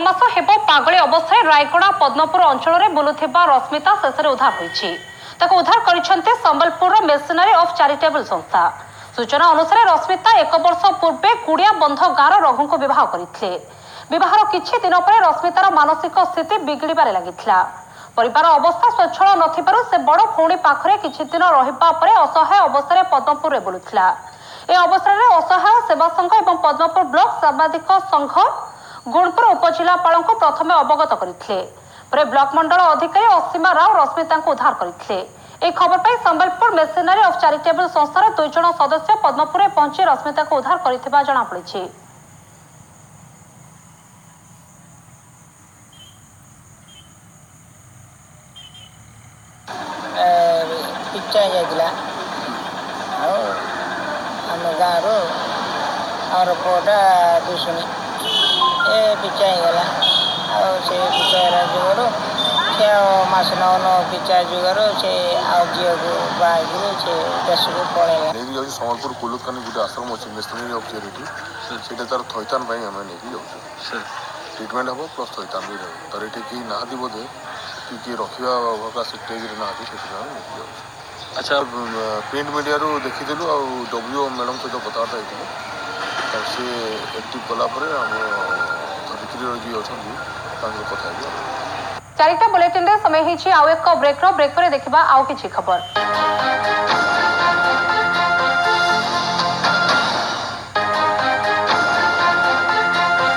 मास हेब पागली अवस्था रायगड़ा पद्मपुर अंचल बुलुथिबा रश्मिता शेष उद्धार होईछि। ताको उद्धार करिसेंते संबलपुर मेसिनरी ऑफ चैरिटेबल संस्था। सूचना अनुसार रश्मिता 1 वर्ष पूर्वे गुड़िया बंध गाँव रघु को विवाह करथिले। विवाहर किछि दिन पर रश्मितार मानसिक स्थिति बिगड़बारे लागिथिला। परिवार अवस्था स्वच्छल नथिबारु से बड़ भौणी पाखरे किछि दिन रहिबा परे असहाय अवस्था पद्मपुर बुलुथिला। ए अवसर में असहाय सेवा संघ और पद्मपुर ब्लॉक सामाजिक संघ गुणपुर उपजिलापाल को प्रथम अवगत करते ब्लॉक मंडल अधिकारी असीमा राव रश्मिता उद्धार करते। एक खबर पर संबलपुर मेसिनरी ऑफ चैरिटेबल संस्थार 2 जन सदस्य पद्मपुर पहुंची रश्मिता को उद्धार करथिबा जणा पड़िछि। गाँव और पुआटा दुसुनी ए पिचा गला से पिचा जुगर से मस नौन पिचा जुगर से झील को बाहर से देश को पड़े संबलपुर कुलुकानी गोटे आश्रम अच्छे मेसिनरी ऑफ चैरिटी से तार थैतान आम नहीं जाऊँ ट्रिटमेंट हम प्लस थैतान भी तार ये कहीं ना बोधे किए रखा स्टेज ना नहीं अच्छा प्रिंट मीडिया रू देखीलु आ डब्ल्यू मैडम सहित कथबार्ता होती सी एक्टिव कलापर आम धरित्री जी अच्छा कथा। 4टा बुलेटिन समय आउ एक ब्रेक पर देखा आउ किछि खबर।